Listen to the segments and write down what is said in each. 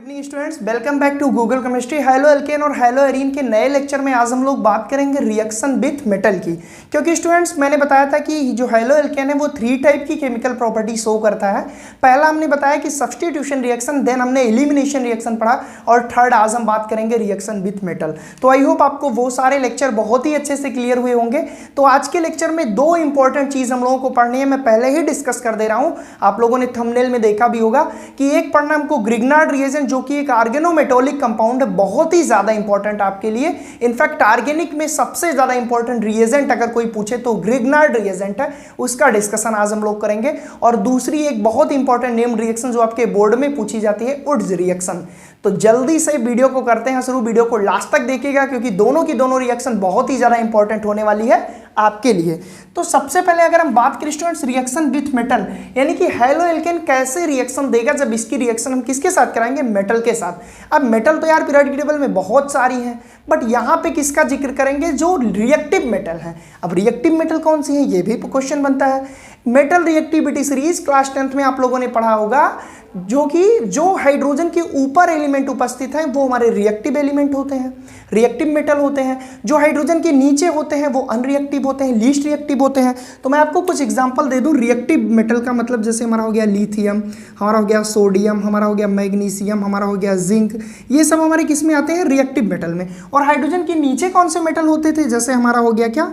Evening students, welcome back to Google chemistry. Haloalkane और haloarene के नए lecture में आज हम लोग बात करेंगे रिएक्शन विथ मेटल की। क्योंकि स्टूडेंट्स मैंने बताया था कि जो हेलो एल्केन है वो 3 टाइप की केमिकल प्रॉपर्टी शो करता है। पहला हमने बताया कि सब्स्टिट्यूशन रिएक्शन, देन हमने एलिमिनेशन रिएक्शन पढ़ा, और थर्ड आज हम बात करेंगे रिएक्शन विथ मेटल। तो आई होप आपको वो सारे लेक्चर बहुत ही अच्छे से क्लियर हुए होंगे। तो आज के लेक्चर में 2 इंपॉर्टेंट चीज हम लोगों को पढ़नी है। मैं पहले ही डिस्कस कर दे रहा हूं, आप लोगों ने थंबनेल में देखा भी होगा कि एक पढ़ना हमको ग्रिग्नार्ड रिएजेंट, जो कि एक ऑर्गेनोमेटोलिक कंपाउंड है, बहुत ही ज्यादा इंपॉर्टेंट आपके लिए। इनफैक्ट ऑर्गेनिक में सबसे ज्यादा इंपॉर्टेंट रिएजेंट अगर कोई पूछे तो ग्रिग्नार्ड रिएजेंट है, उसका डिस्कशन आज हम लोग करेंगे। और दूसरी एक बहुत इंपॉर्टेंट नेम्ड रिएक्शन जो आपके बोर्ड में पूछी जाती है, वुड्स रिएक्शन। तो जल्दी से वीडियो को करते हैं शुरू, वीडियो को लास्ट तक देखिएगा क्योंकि दोनों की दोनों रिएक्शन बहुत ही ज्यादा इंपॉर्टेंट होने वाली है आपके लिए। तो सबसे पहले अगर हम बात करें स्टूडेंट्स रिएक्शन विथ मेटल, यानी कि हेलो एल्केन कैसे रिएक्शन देगा जब इसकी रिएक्शन हम किसके साथ कराएंगे, मेटल के साथ। अब मेटल तो यार पीरियोडिक टेबल में बहुत सारी हैं, बट यहां पे किसका जिक्र करेंगे, जो रिएक्टिव मेटल है। अब रिएक्टिव मेटल कौन सी है, ये भी क्वेश्चन बनता है। Metal reactivity series class 10th में आप लोगों ने पढ़ा होगा, जो हाइड्रोजन के ऊपर एलिमेंट उपस्थित हैं वो हमारे रिएक्टिव एलिमेंट होते हैं, रिएक्टिव मेटल होते हैं। जो हाइड्रोजन के नीचे होते हैं वो अनरिएक्टिव होते हैं, लीस्ट रिएक्टिव होते हैं। तो मैं आपको कुछ एग्जांपल दे दूं रिएक्टिव मेटल का, मतलब जैसे हमारा हो गया लिथियम, हमारा हो गया सोडियम, हमारा हो गया मैग्नीशियम, हमारा हो गया जिंक, ये सब हमारे किस में आते हैं, रिएक्टिव मेटल में। और हाइड्रोजन के नीचे कौन से मेटल होते थे, जैसे हमारा हो गया क्या,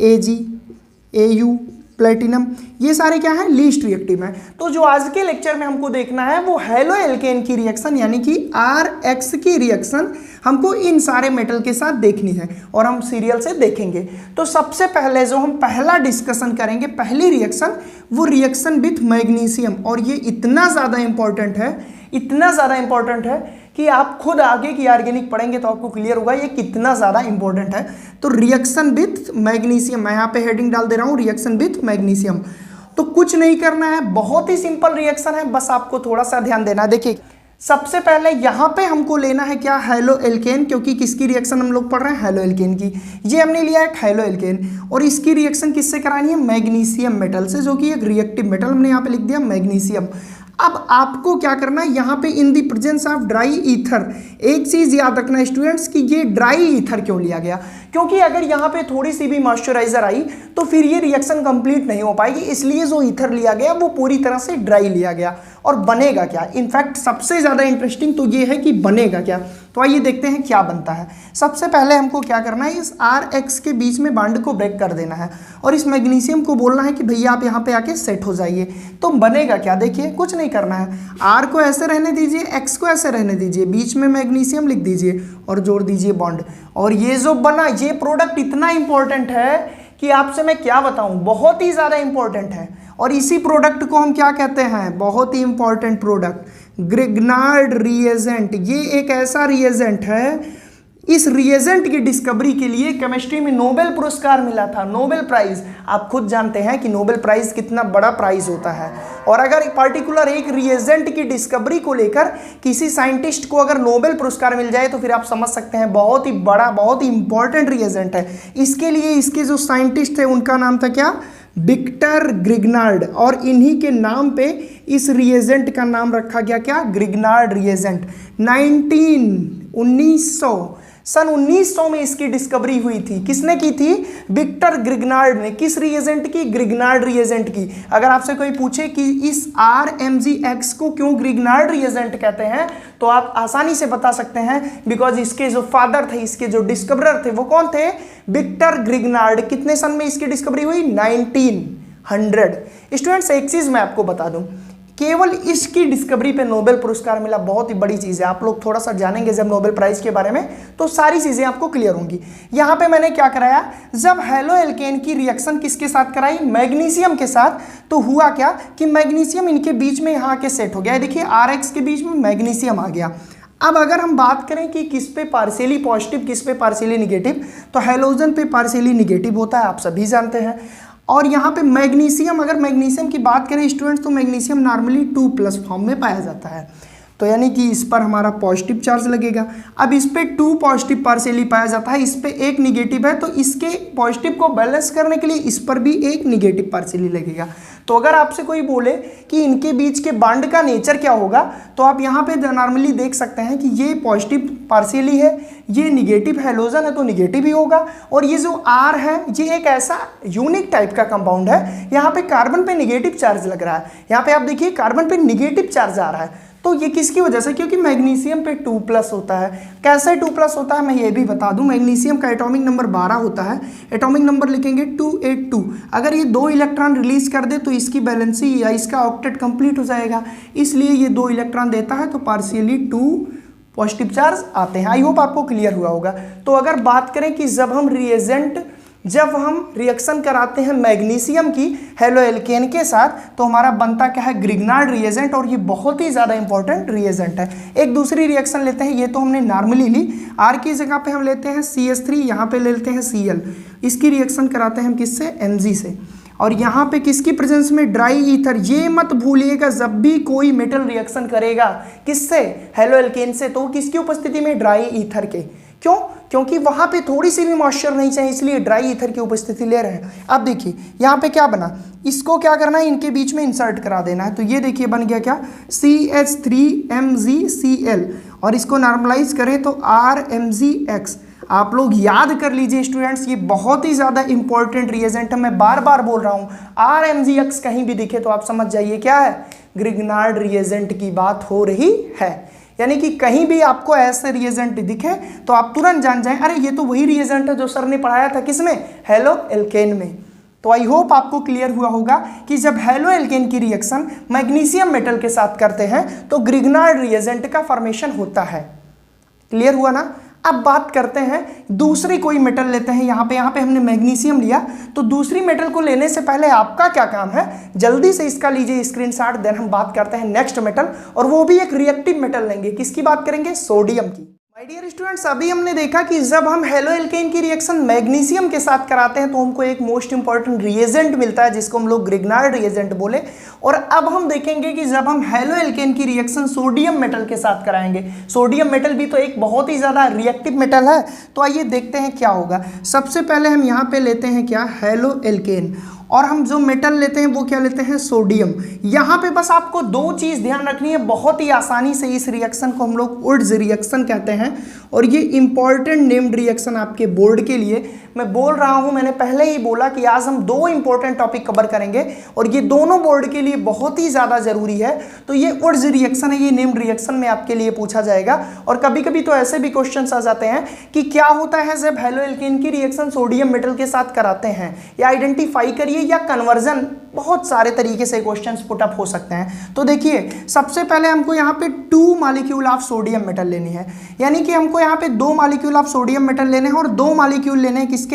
Ag, Au, प्लेटिनम, ये सारे क्या है, लीस्ट रिएक्टिव है। तो जो आज के लेक्चर में हमको देखना है वो हेलो एल्केन की रिएक्शन, यानी कि RX की रिएक्शन हमको इन सारे मेटल के साथ देखनी है और हम सीरियल से देखेंगे। तो सबसे पहले जो हम पहला डिस्कशन करेंगे, पहली रिएक्शन, वो रिएक्शन विथ मैग्नीशियम। और ये इतना ज़्यादा इंपॉर्टेंट है, इतना ज़्यादा इंपॉर्टेंट है कि आप खुद आगे की ऑर्गेनिक पढ़ेंगे तो आपको क्लियर होगा ये कितना ज़्यादा इंपॉर्टेंट है। तो रिएक्शन विथ मैग्नीशियम, मैं यहाँ पे हेडिंग डाल दे रहा हूँ, रिएक्शन विथ मैग्नीशियम। तो कुछ नहीं करना है, बहुत ही सिंपल रिएक्शन है, बस आपको थोड़ा सा ध्यान देना है। देखिए सबसे पहले यहाँ पे हमको लेना है क्या, हेलो एल्केन, क्योंकि किसकी रिएक्शन हम लोग पढ़ रहे हैं, हेलो एल्केन की। ये हमने लिया है हेलो एल्केन, और इसकी रिएक्शन किससे करानी है, मैग्नीशियम मेटल से, जो कि एक रिएक्टिव मेटल, हमने यहाँ पे लिख दिया मैग्नीशियम। अब आपको क्या करना है, यहाँ पे in the presence of dry ether, एक चीज याद रखना स्टूडेंट्स कि ये ड्राई ईथर क्यों लिया गया, क्योंकि अगर यहाँ पे थोड़ी सी भी मॉइस्चराइजर आई तो फिर ये रिएक्शन कंप्लीट नहीं हो पाएगी, इसलिए जो ईथर लिया गया वो पूरी तरह से ड्राई लिया गया। और बनेगा क्या, इनफैक्ट सबसे ज्यादा इंटरेस्टिंग तो ये है कि बनेगा क्या। तो आइए देखते हैं क्या बनता है। सबसे पहले हमको क्या करना है, इस RX के बीच में बॉन्ड को ब्रेक कर देना है और इस मैग्नीशियम को बोलना है कि भैया आप यहाँ पे आके सेट हो जाइए। तो बनेगा क्या, देखिए कुछ नहीं करना है, R को ऐसे रहने दीजिए, X को ऐसे रहने दीजिए, बीच में मैग्नीशियम लिख दीजिए और जोड़ दीजिए बॉन्ड। और ये जो बना, ये प्रोडक्ट इतना इंपॉर्टेंट है कि आपसे मैं क्या बताऊं, बहुत ही ज़्यादा इंपॉर्टेंट है। और इसी प्रोडक्ट को हम क्या कहते हैं, बहुत ही इंपॉर्टेंट प्रोडक्ट, ग्रिग्नार्ड रिएजेंट। ये एक ऐसा रिएजेंट है, इस रिएजेंट की डिस्कवरी के लिए केमिस्ट्री में नोबेल पुरस्कार मिला था, नोबेल प्राइज। आप खुद जानते हैं कि नोबेल प्राइज कितना बड़ा प्राइज होता है, और अगर पर्टिकुलर एक रिएजेंट की डिस्कवरी को लेकर किसी साइंटिस्ट को अगर नोबेल पुरस्कार मिल जाए तो फिर आप समझ सकते हैं बहुत ही बड़ा, बहुत ही इंपॉर्टेंट रिएजेंट है। इसके लिए इसके जो साइंटिस्ट थे उनका नाम था क्या, विक्टर ग्रिग्नार्ड, और इन्हीं के नाम पे इस रिएजेंट का नाम रखा गया क्या, ग्रिग्नार्ड रिएजेंट। 1900 में इसकी डिस्कवरी हुई थी। किसने की थी, विक्टर ग्रिग्नार्ड ने। किस रिएजेंट की, ग्रिग्नार्ड रिएजेंट की। अगर आपसे कोई पूछे कि इस RMgX को क्यों ग्रिग्नार्ड रिएजेंट कहते हैं तो आप आसानी से बता सकते हैं, बिकॉज इसके जो फादर थे, इसके जो डिस्कवरर थे वो कौन थे, विक्टर ग्रिग्नार्ड। कितने सन में इसकी डिस्कवरी हुई, 1900। स्टूडेंट्स एक चीज मैं आपको बता दूं, केवल इसकी डिस्कवरी पे नोबेल पुरस्कार मिला, बहुत ही बड़ी चीज़ है। आप लोग थोड़ा सा जानेंगे जब नोबेल प्राइज के बारे में तो सारी चीज़ें आपको क्लियर होंगी। यहाँ पे मैंने क्या कराया, जब हेलो एल्केन की रिएक्शन किसके साथ कराई, मैग्नीशियम के साथ, तो हुआ क्या कि मैग्नीशियम इनके बीच में यहाँ के सेट हो गया। देखिए RX के बीच में मैग्नीशियम आ गया। अब अगर हम बात करें कि किस पे पार्शियली पॉजिटिव, किस पे पार्शियली निगेटिव, तो हैलोजन पे पार्शियली निगेटिव होता है, आप सभी जानते हैं। और यहाँ पे मैग्नीशियम, अगर मैग्नीशियम की बात करें स्टूडेंट्स, तो मैग्नीशियम नॉर्मली 2+ फॉर्म में पाया जाता है। तो यानी कि इस पर हमारा पॉजिटिव चार्ज लगेगा। अब इस पे 2 पॉजिटिव पार्शियली पाया जाता है, इस पे 1 निगेटिव है, तो इसके पॉजिटिव को बैलेंस करने के लिए इस पर भी 1 निगेटिव पार्शियली लगेगा। तो अगर आपसे कोई बोले कि इनके बीच के बॉन्ड का नेचर क्या होगा, तो आप यहाँ पे नॉर्मली देख सकते हैं कि ये पॉजिटिव पार्शियली है, ये निगेटिव हैलोजन है तो निगेटिव ही होगा, और ये जो R है ये एक ऐसा यूनिक टाइप का कंपाउंड है, यहाँ पे कार्बन पे निगेटिव चार्ज लग रहा है। यहाँ पे आप देखिए कार्बन पे निगेटिव चार्ज आ रहा है, तो ये किसकी वजह से? क्योंकि मैग्नीशियम पे 2+ होता है। कैसे 2+ होता है मैं ये भी बता दूं। मैग्नीशियम का एटॉमिक नंबर 12 होता है, एटॉमिक नंबर लिखेंगे 282। अगर ये 2 इलेक्ट्रॉन रिलीज कर दे तो इसकी बैलेंसी या इसका ऑक्टेट कंप्लीट हो जाएगा, इसलिए ये 2 इलेक्ट्रॉन देता है, तो पार्शियली 2 पॉजिटिव चार्ज आते हैं। आई होप आपको क्लियर हुआ होगा। तो अगर बात करें कि जब हम रिएक्शन कराते हैं मैग्नीशियम की हेलो एल्केन के साथ, तो हमारा बनता क्या है? ग्रिग्नार्ड रिएजेंट, और ये बहुत ही ज़्यादा इंपॉर्टेंट रिएजेंट है। एक दूसरी रिएक्शन लेते हैं, ये तो हमने नॉर्मली ली, R की जगह पे हम लेते हैं CH3, यहाँ पे ले लेते हैं Cl। इसकी रिएक्शन कराते हैं हम किससे? Mg से। और यहाँ पे किसकी प्रेजेंस में? Dry ether. ये मत भूलिएगा, जब भी कोई मेटल रिएक्शन करेगा किससे? हेलो एल्केन से, तो किसकी उपस्थिति में? ड्राई ईथर के। क्यों? क्योंकि वहां पे थोड़ी सी भी मॉइस्चर नहीं चाहिए, इसलिए ड्राई ईथर की उपस्थिति ले रहे हैं। अब देखिए यहाँ पे क्या बना, इसको क्या करना है? इनके बीच में इंसर्ट करा देना है। तो ये देखिए बन गया क्या? CH3MgCl, और इसको नॉर्मलाइज करें तो RMgX। आप लोग याद कर लीजिए स्टूडेंट्स, ये बहुत ही ज़्यादा इंपॉर्टेंट रिएजेंट है, मैं बार बार बोल रहा हूँ। RMgX कहीं भी दिखे तो आप समझ जाइए क्या है? ग्रिग्नार्ड रिएजेंट की बात हो रही है। यानी कि कहीं भी आपको ऐसे रिएजेंट दिखे तो आप तुरंत जान जाएं, अरे ये तो वही रिएजेंट है जो सर ने पढ़ाया था, किसमें? हेलो एल्केन में। तो आई होप आपको क्लियर हुआ होगा कि जब हेलो एल्केन की रिएक्शन मैग्नीशियम मेटल के साथ करते हैं तो ग्रिग्नार्ड रिएजेंट का फॉर्मेशन होता है। क्लियर हुआ ना? अब बात करते हैं दूसरी कोई मेटल लेते हैं। यहाँ पे हमने मैग्नीशियम लिया, तो दूसरी मेटल को लेने से पहले आपका क्या काम है? जल्दी से इसका लीजिए स्क्रीनशॉट, देन हम बात करते हैं नेक्स्ट मेटल, और वो भी एक रिएक्टिव मेटल लेंगे। किसकी बात करेंगे? सोडियम की। माय डियर स्टूडेंट्स, अभी हमने देखा कि जब हम हेलो एल्केन की रिएक्शन मैग्नीशियम के साथ कराते हैं तो हमको एक मोस्ट इंपॉर्टेंट रिएजेंट मिलता है जिसको हम लोग ग्रिग्नार्ड रिएजेंट बोले। और अब हम देखेंगे कि जब हम हेलो एल्केन की रिएक्शन सोडियम मेटल के साथ कराएंगे, सोडियम मेटल भी तो एक बहुत ही ज़्यादा रिएक्टिव मेटल है, तो आइए देखते हैं क्या होगा। सबसे पहले हम यहाँ पे लेते हैं क्या? हेलो एल्केन, और हम जो मेटल लेते हैं वो क्या लेते हैं? सोडियम। यहाँ पे बस आपको 2 चीज़ ध्यान रखनी है, बहुत ही आसानी से इस रिएक्शन को हम लोग वुड्स रिएक्शन कहते हैं, और ये इंपॉर्टेंट नेम्ड रिएक्शन आपके बोर्ड के लिए मैं बोल रहा हूँ। मैंने पहले ही बोला कि आज हम 2 इंपॉर्टेंट टॉपिक कवर करेंगे और ये दोनों बोर्ड के लिए बहुत ही ज़्यादा ज़रूरी है। तो ये वुड्स रिएक्शन है, ये नेम्ड रिएक्शन में आपके लिए पूछा जाएगा। और कभी कभी तो ऐसे भी क्वेश्चन आ जाते हैं कि क्या होता है जब हेलो एल्केन की रिएक्शन सोडियम मेटल के साथ कराते हैं, या आइडेंटिफाई करिए, या कन्वर्जन, बहुत सारे तरीके से क्वेश्चंस पुट अप हो सकते हैं। तो देखिए सबसे पहले हमको यहाँ पे 2 मॉलिक्यूल ऑफ सोडियम मेटल लेनी है, यानी कि हमको यहाँ पे 2 मॉलिक्यूल ऑफ सोडियम मेटल लेने हैं और 2 मॉलिक्यूल लेने हैं किसके?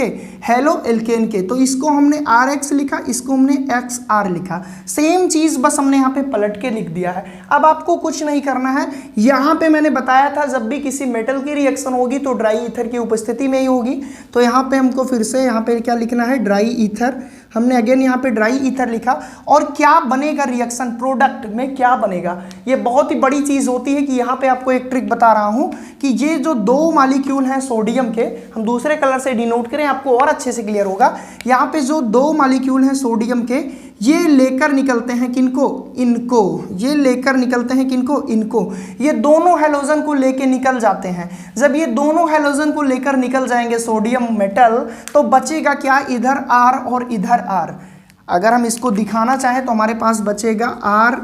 हेलो एल्केन के। तो इसको हमने RX लिखा, इसको हमने XR लिखा, सेम चीज बस हमने यहाँ पे पलट के लिख दिया है। अब आपको कुछ नहीं करना है, यहाँ पे मैंने बताया था जब भी किसी मेटल की रिएक्शन होगी तो ड्राई ईथर की उपस्थिति में ही होगी। तो यहाँ पे हमको फिर से यहाँ पे क्या लिखना है? Dry ether. हमने अगेन यहाँ पे ड्राई ईथर लिखा, और क्या बनेगा रिएक्शन प्रोडक्ट में? क्या बनेगा? ये बहुत ही बड़ी चीज़ होती है कि यहाँ पे आपको एक ट्रिक बता रहा हूँ कि ये जो 2 मॉलिक्यूल हैं सोडियम के, हम दूसरे कलर से डिनोट करें आपको और अच्छे से क्लियर होगा। यहाँ पे जो 2 मॉलिक्यूल हैं सोडियम के, ये लेकर निकलते हैं किनको? इनको। ये लेकर निकलते हैं किनको? इनको। ये दोनों हैलोजन को लेकर निकल जाते हैं। जब ये दोनों हैलोजन को लेकर निकल जाएंगे सोडियम मेटल, तो बचेगा क्या? इधर R और इधर R। अगर हम इसको दिखाना चाहें तो हमारे पास बचेगा R,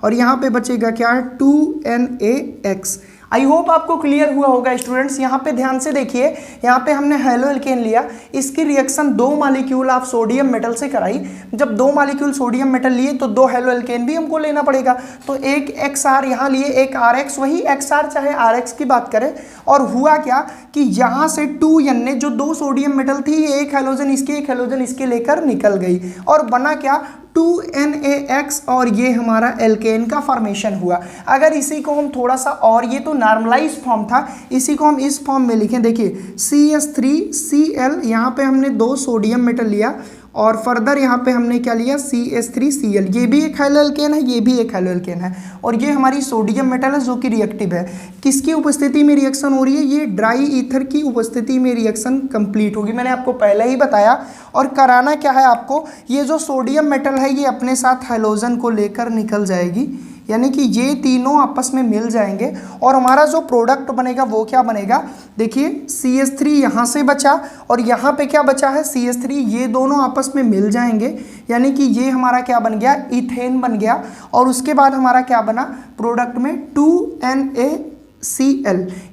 और यहाँ पे बचेगा क्या? 2NaX। आई होप आपको क्लियर हुआ होगा स्टूडेंट्स। यहाँ पे ध्यान से देखिए, यहाँ पे हमने हेलो एल्केन लिया, इसकी reaction 2 molecule of sodium metal से कराई। जब 2 मॉलिक्यूल सोडियम मेटल लिए तो 2 हेलो एल्केन भी हमको लेना पड़ेगा। तो एक XR यहाँ लिए, एक RX, वही XR चाहे RX की बात करें। और हुआ क्या कि यहाँ से 2Na जो 2 सोडियम मेटल थी, एक हेलोजन इसके एक हेलोजन इसके लेकर निकल गई, और बना क्या? 2NaX, और ये हमारा एल्केन का फॉर्मेशन हुआ। अगर इसी को हम थोड़ा सा, और ये तो नॉर्मलाइज फॉर्म था, इसी को हम इस फॉर्म में लिखें। देखिए CH3Cl, यहाँ पे हमने 2 सोडियम मेटल लिया और फर्दर यहाँ पे हमने क्या लिया CH3Cl, ये भी एक हैलो एल्केन है, ये भी एक हैलो एल्केन है, और ये हमारी सोडियम मेटल है जो कि रिएक्टिव है। किसकी उपस्थिति में रिएक्शन हो रही है? ये ड्राई ईथर की उपस्थिति में रिएक्शन कंप्लीट होगी, मैंने आपको पहले ही बताया। और कराना क्या है आपको, ये जो सोडियम मेटल है ये अपने साथ हैलोजन को लेकर निकल जाएगी, यानी कि ये तीनों आपस में मिल जाएंगे और हमारा जो प्रोडक्ट बनेगा वो क्या बनेगा, देखिए CH3 यहाँ से बचा और यहाँ पे क्या बचा है CH3, ये दोनों आपस में मिल जाएंगे, यानी कि ये हमारा क्या बन गया, इथेन बन गया। और उसके बाद हमारा क्या बना प्रोडक्ट में 2NaCl,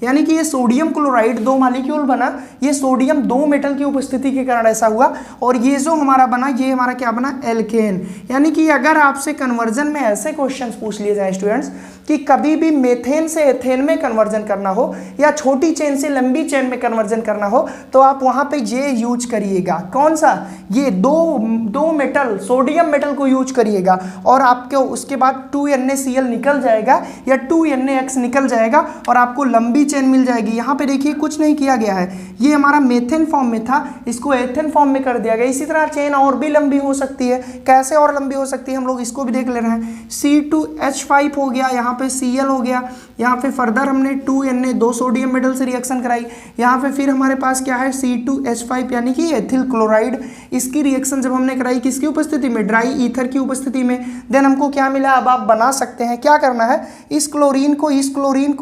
यानी कि ये सोडियम क्लोराइड 2 मॉलिक्यूल बना, ये सोडियम 2 मेटल की उपस्थिति के कारण ऐसा हुआ। और ये जो हमारा बना, ये हमारा क्या बना, एल्केन। यानी कि अगर आपसे कन्वर्जन में ऐसे क्वेश्चंस पूछ लिए जाए स्टूडेंट्स कि कभी भी मेथेन से एथेन में कन्वर्जन करना हो या छोटी चेन से लंबी चेन में कन्वर्जन करना हो, तो आप वहां पे ये यूज करिएगा, कौन सा, ये दो मेटल सोडियम मेटल को यूज करिएगा और आपके उसके बाद 2NaCl निकल जाएगा या 2NaX निकल जाएगा और आपको लंबी चेन मिल जाएगी। यहाँ पे देखिए कुछ नहीं किया गया है, ये हमारा मेथेन फॉर्म में था, इसको एथेन फॉर्म में कर दिया गया। इसी तरह चेन और भी लंबी हो सकती है, कैसे और लंबी हो सकती है हम लोग इसको भी देख ले रहे हैं। C2H5 हो गया, यहाँ पे Cl हो गया, यहाँ पे फर्दर हमने 2Na 2 सोडियम मेटल से रिएक्शन कराई, यहाँ पे फिर हमारे पास क्या है C2H5 यानी कि एथिल क्लोराइड, इसकी रिएक्शन जब हमने कराई किसकी उपस्थिति में, ड्राई ईथर की उपस्थिति में, देन हमको क्या मिला। अब आप बना सकते हैं, क्या करना है, इस क्लोरीन को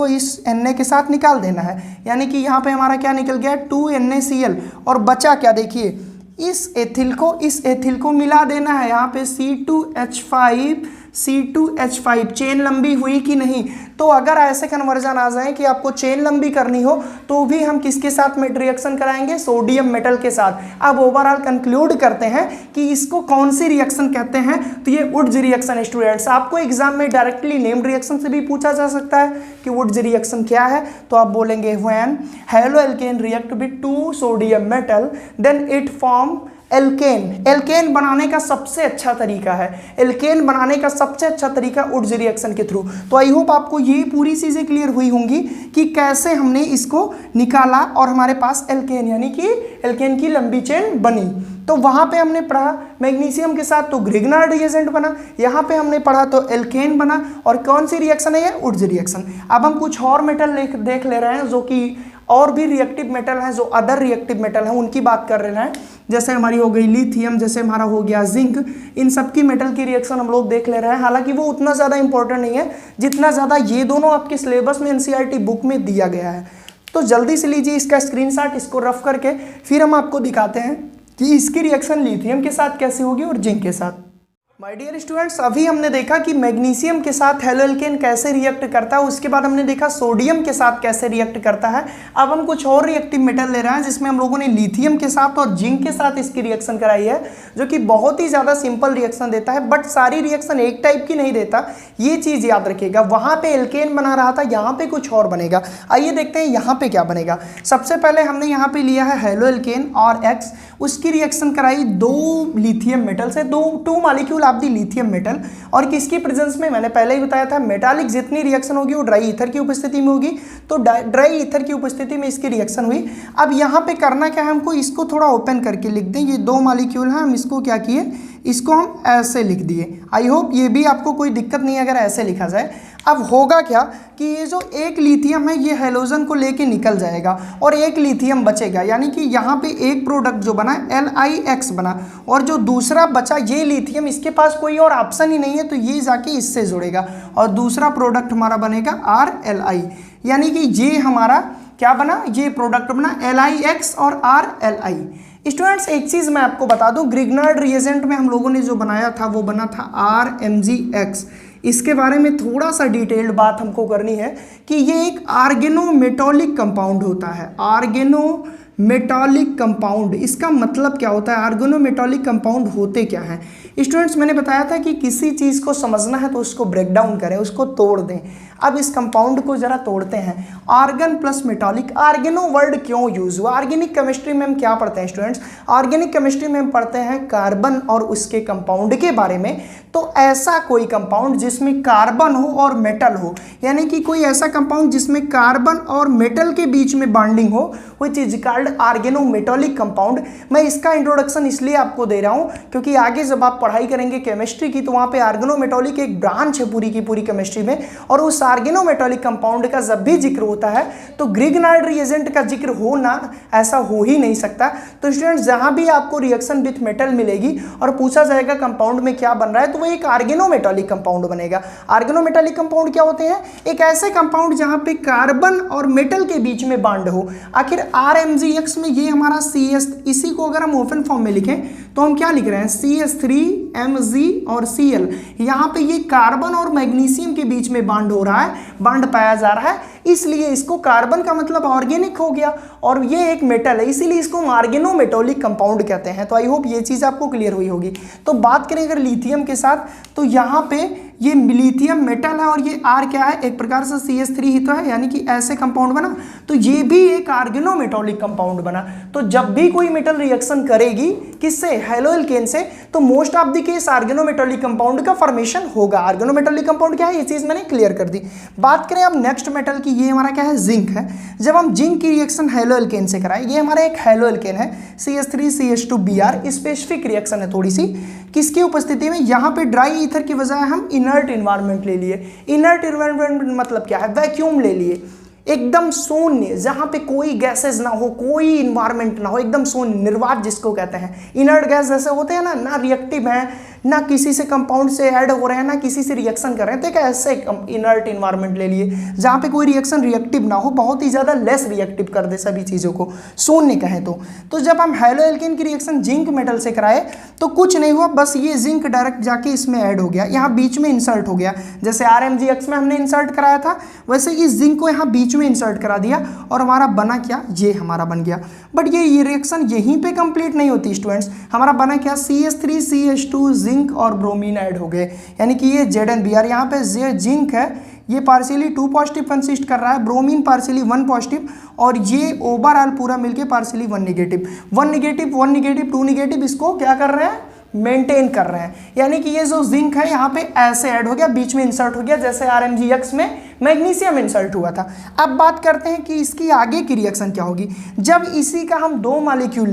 इस Na के साथ निकाल देना है, यानी कि यहाँ पे हमारा क्या निकल गया 2NaCl और बचा क्या, देखिए इस एथिल को मिला देना है, यहाँ पे C2H5 चेन लंबी हुई कि नहीं। तो अगर ऐसे कन्वर्जन आ जाए कि आपको चेन लंबी करनी हो तो भी हम किसके साथ में रिएक्शन कराएंगे, सोडियम मेटल के साथ। अब ओवरऑल कंक्लूड करते हैं कि इसको कौन सी रिएक्शन कहते हैं, तो ये वुड्स रिएक्शन। स्टूडेंट्स आपको एग्जाम में डायरेक्टली नेम्ड रिएक्शन से भी पूछा जा सकता है कि वुड्स रिएक्शन क्या है, तो आप बोलेंगे when haloalkane react with 2 sodium metal then it form alkane. Alkane बनाने का सबसे अच्छा तरीका है, एल्केन बनाने का सबसे अच्छा तरीका वुड्स रिएक्शन के थ्रू। तो आई होप आपको ये पूरी चीजें क्लियर हुई होंगी कि कैसे हमने इसको निकाला और हमारे पास एल्केन यानी कि एल्केन की लंबी चेन बनी। तो वहां पे हमने पढ़ा मैग्नीशियम के साथ तो ग्रिग्नार्ड रिएजेंट बना, यहाँ पे हमने पढ़ा तो एल्केन बना, और कौन सी रिएक्शन है ये, वुड्स रिएक्शन। अब हम कुछ और मेटल देख ले रहे हैं जो कि और भी रिएक्टिव मेटल हैं, जो अदर रिएक्टिव मेटल हैं उनकी बात कर रहे हैं, जैसे हमारी हो गई लिथियम, जैसे हमारा हो गया जिंक, इन सब की मेटल की रिएक्शन हम लोग देख ले रहे हैं। हालांकि वो उतना ज़्यादा इंपॉर्टेंट नहीं है जितना ज़्यादा ये दोनों आपके सिलेबस में NCERT बुक में दिया गया है। तो जल्दी से लीजिए इसका स्क्रीनशॉट, इसको रफ करके फिर हम आपको दिखाते हैं कि इसकी रिएक्शन लिथियम के साथ कैसे होगी और जिंक के साथ। माय डियर स्टूडेंट्स, अभी हमने देखा कि मैग्नीशियम के साथ हैलो एल्केन कैसे रिएक्ट करता है, उसके बाद हमने देखा सोडियम के साथ कैसे रिएक्ट करता है। अब हम कुछ और रिएक्टिव मेटल ले रहे हैं जिसमें हम लोगों ने लिथियम के साथ और जिंक के साथ इसकी रिएक्शन कराई है, जो कि बहुत ही ज़्यादा सिंपल रिएक्शन देता है, बट सारी रिएक्शन एक टाइप की नहीं देता, ये चीज़ याद रखिएगा। वहाँ पे एल्केन बना रहा था, यहाँ पे कुछ और बनेगा। आइए देखते हैं यहाँ पे क्या बनेगा। सबसे पहले हमने यहाँ पे लिया है हैलो एल्केन और X, उसकी रिएक्शन कराई 2 लिथियम मेटल से, 2 molecule of the lithium metal, और किसकी प्रेजेंस में, मैंने पहले ही बताया था मेटालिक जितनी रिएक्शन होगी वो ड्राई ईथर की उपस्थिति में होगी, तो ड्राई ईथर की उपस्थिति में इसकी रिएक्शन हुई। अब यहाँ पे करना क्या है, हमको इसको थोड़ा ओपन करके लिख दें, ये 2 मॉलिक्यूल हैं, हम इसको क्या किए, इसको हम ऐसे लिख दिए। आई होप ये भी आपको कोई दिक्कत नहीं है अगर ऐसे लिखा जाए। अब होगा क्या कि ये जो एक लिथियम है ये हैलोजन को लेके निकल जाएगा और एक लिथियम बचेगा, यानी कि यहाँ पे एक प्रोडक्ट जो बना LiX बना, और जो दूसरा बचा ये लिथियम, इसके पास कोई और ऑप्शन ही नहीं है तो ये जाके इससे जुड़ेगा और दूसरा प्रोडक्ट हमारा बनेगा RLi, यानी कि ये हमारा क्या बना, ये प्रोडक्ट बना LiX और RLi। स्टूडेंट्स एक चीज़ मैं आपको बता दूं, ग्रिग्नार्ड रिएजेंट में हम लोगों ने जो बनाया था वो बना था RMgX। इसके बारे में थोड़ा सा डिटेल्ड बात हमको करनी है कि ये एक आर्गेनोमेटॉलिक कंपाउंड होता है। आर्गेनोमेटॉलिक कंपाउंड, इसका मतलब क्या होता है, आर्गेनोमेटॉलिक कंपाउंड होते क्या हैं। स्टूडेंट्स मैंने बताया था कि किसी चीज़ को समझना है तो उसको ब्रेक डाउन करें, उसको तोड़ दें। अब इस कंपाउंड को जरा तोड़ते हैं। आर्गन प्लस मेटॉलिक, आर्गेनो वर्ड क्यों यूज हुआ, ऑर्गेनिक केमिस्ट्री में हम क्या पढ़ते हैं स्टूडेंट्स, ऑर्गेनिक केमिस्ट्री में हम पढ़ते हैं कार्बन और उसके कंपाउंड के बारे में। तो ऐसा कोई कंपाउंड जिसमें कार्बन हो और मेटल हो, यानी कि कोई ऐसा कंपाउंड जिसमें कार्बन और मेटल के बीच में बॉन्डिंग हो, which is called called organometallic compound. मैं इसका इंट्रोडक्शन इसलिए आपको दे रहा हूं क्योंकि आगे जब आप पढ़ाई करेंगे केमिस्ट्री की तो वहां पे आर्गेनोमेटॉलिक एक ब्रांच है पूरी की पूरी केमिस्ट्री में, और उस आर्गेनोमेटॉलिक कंपाउंड का जब भी जिक्र होता है तो ग्रिग्नार्ड रिएजेंट का जिक्र हो ना, ऐसा हो ही नहीं सकता। तो स्टूडेंट्स जहां भी आपको रिएक्शन विथ मेटल मिलेगी और पूछा जाएगा कंपाउंड में क्या बन रहा है तो वो एक आर्गेनोमेटॉलिक कंपाउंड बनेगा। आर्गेनोमेटॉलिक कंपाउंड क्या होते हैं? एक ऐसे कंपाउंड जहां पे कार्बन और मेटल के बीच में बॉन्ड हो। आखिर RMgX में ये हमारा CS, इसी को अगर हम ओपन फॉर्म में लिखें तो हम क्या लिख रहे हैं? CS3Mg और Cl। यहाँ पे ये कार्बन और मैग्नीशियम के बीच में बॉन्ड हो रहा है, बॉन्ड पाया जा रहा है, इसलिए इसको कार्बन का मतलब ऑर्गेनिक हो गया और ये एक मेटल है, इसीलिए इसको आर्गेनोमेटॉलिक कंपाउंड कहते हैं। तो आई होप ये चीज़ आपको क्लियर हुई होगी। तो बात करें अगर लिथियम के साथ तो यहाँ पे ये लिथियम मेटल है और ये R क्या है? एक प्रकार से CS3 ही तो है, यानी कि ऐसे कंपाउंड बना, तो ये भी एक आर्गेनोमेटॉलिक कंपाउंड बना। तो जब भी कोई मेटल रिएक्शन करेगी किससे? हैलोएल्केन से, तो most of the case organometallic compound का फॉर्मेशन होगा। आर्गेनोमेटॉलिक कंपाउंड क्या है ये चीज मैंने क्लियर कर दी। बात करें अब नेक्स्ट मेटल की, ये हमारा क्या है? जिंक है। जब हम जिंक की रिएक्शन हैलोएल्केन से कराएं, ये हमारा एक हैलोएल्केन है CS3CH2Br, स्पेसिफिक रिएक्शन है थोड़ी सी, किसकी उपस्थिति में? यहाँ पे ड्राई ईथर की बजाय हम इनर्ट इन्वायरमेंट ले लिए। इनर्ट इन्वायरमेंट मतलब क्या है? वैक्यूम ले लिए, एकदम शून्य, जहां पे कोई गैसेज ना हो, कोई इन्वायरमेंट ना हो, एकदम शून्य, निर्वात जिसको कहते हैं। इनर्ट गैस जैसे होते हैं ना रिएक्टिव है, ना किसी से कंपाउंड से ऐड हो रहे हैं, ना किसी से रिएक्शन कर रहे हैं, तो एक ऐसे इनर्ट इन्वायरमेंट ले लिए जहां पे कोई रिएक्शन रिएक्टिव ना हो, बहुत ही ज्यादा लेस रिएक्टिव कर दे सभी चीजों को, शून्य कहें तो जब हम हैलोएल्केन की रिएक्शन जिंक मेटल से कराए तो कुछ नहीं हुआ, बस ये जिंक डायरेक्ट जाके इसमें ऐड हो गया, यहाँ बीच में इंसर्ट हो गया। जैसे RMgX में हमने इंसर्ट कराया था वैसे इस जिंक को यहाँ बीच में इंसर्ट करा दिया और हमारा बना क्या? ये हमारा बन गया। बट ये रिएक्शन यहीं पे कंप्लीट नहीं होती स्टूडेंट्स, हमारा बना क्या? CS3CH2 जिंक और ब्रोमीन ऐड हो गए, यानी कि ये ZnBr। यहाँ पे जिंक है, ये पार्शियली 2 पॉजिटिव कंसिस्ट कर रहा है, ब्रोमीन पार्शियली 1 पॉजिटिव, और ये ओवरऑल पूरा मिलके partially 1 negative, 1 negative 1 negative 2 negative, इसको क्या कर रहे हैं? मेंटेन कर रहे हैं। यानी कि ये जो जिंक है यहाँ पे ऐसे ऐड हो गया, बीच में इंसर्ट हो गया, जैसे RMgX में मैग्नीशियम इंसर्ट हुआ था। अब बात करते हैं कि इसकी आगे की रिएक्शन क्या होगी। जब इसी का हम 2 मॉलिक्यूल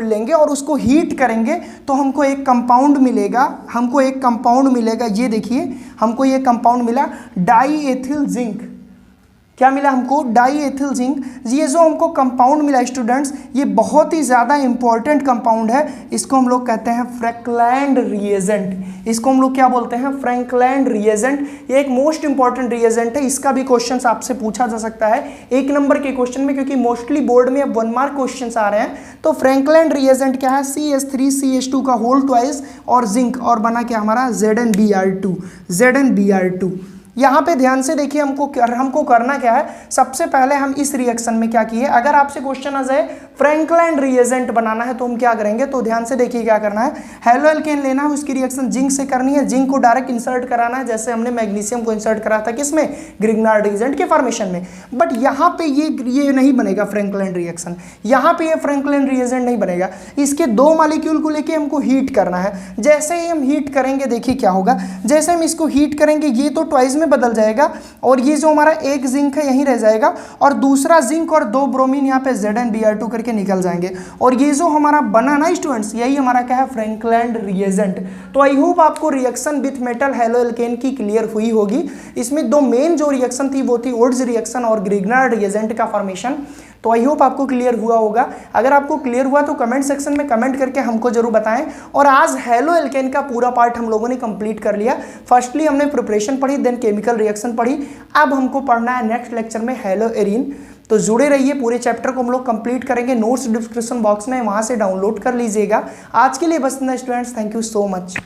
लेंगे, और उसको हीट करेंगे तो हमको एक कंपाउंड मिलेगा, ये देखिए हमको ये कंपाउंड मिला, डाईएथिल जिंक। क्या मिला हमको? Diethyl zinc. ये जो हमको कंपाउंड मिला स्टूडेंट्स, ये बहुत ही ज़्यादा इंपॉर्टेंट कंपाउंड है, इसको हम लोग कहते हैं फ्रैंकलैंड रिएजेंट। इसको हम लोग क्या बोलते हैं? Frankland reagent. ये एक मोस्ट इंपॉर्टेंट रिएजेंट है, इसका भी क्वेश्चन आपसे पूछा जा सकता है 1 नंबर के क्वेश्चन में, क्योंकि मोस्टली बोर्ड में अब 1 मार्क क्वेश्चन आ रहे हैं। तो फ्रैंकलैंड रिएजेंट क्या है? CS3CH2 का होल ट्वाइस और जिंक, और बना क्या हमारा? ZnBr2। यहाँ पे ध्यान से देखिए, हमको करना क्या है? सबसे पहले हम इस रिएक्शन में क्या किए, अगर आपसे क्वेश्चन आ जाए फ्रैंकलैंड रिएजेंट बनाना है तो हम क्या करेंगे, तो ध्यान से देखिए क्या करना है। हैलोएल्केन लेना है, उसकी रिएक्शन जिंक से करनी है, जिंक को डायरेक्ट इंसर्ट कराना है, जैसे हमने मैग्नीशियम को इंसर्ट करा था किसमें? ग्रिग्नार्ड रिएजेंट के फॉर्मेशन में। बट यहाँ पे ये नहीं बनेगा फ्रैंकलैंड रिएक्शन, यहाँ पे ये फ्रैंकलैंड रिएजेंट नहीं बनेगा। इसके 2 मॉलिक्यूल को लेके हमको हीट करना है। जैसे ही हम हीट करेंगे देखिए क्या होगा, जैसे हम इसको हीट करेंगे ये तो ट्वाइस में बदल जाएगा, और ये जो हमारा एक जिंक है यहीं रह जाएगा, और दूसरा जिंक और 2 ब्रोमीन यहाँ पे ZnBr2 करके निकल जाएंगे, और ये जो हमारा बना ना स्टूडेंट्स, यही हमारा क्या है? Frankland reagent. तो आई होप आपको रिएक्शन विथ मेटल हैलोएल्केन की क्लियर हुई होगी। इसमें 2 मेन जो रिएक्शन थी वो थी ओड्स रिएक्शन और ग्रिग्नार्ड रिएजेंट का फॉर्मेशन। तो आई होप आपको क्लियर हुआ होगा। अगर आपको क्लियर हुआ तो कमेंट सेक्शन में कमेंट करके हमको जरूर बताएं। और आज हैलोएल्केन का पूरा पार्ट हम लोगों ने कंप्लीट कर लिया। फर्स्टली हमने प्रिपरेशन पढ़ी, देन केमिकल रिएक्शन पढ़ी, अब हमको पढ़ना है नेक्स्ट लेक्चर में हैलोएरीन। तो जुड़े रहिए, पूरे चैप्टर को हम लोग कंप्लीट करेंगे। नोट्स डिस्क्रिप्शन बॉक्स में वहां से डाउनलोड कर लीजिएगा। आज के लिए बस इतना students, thank you so much.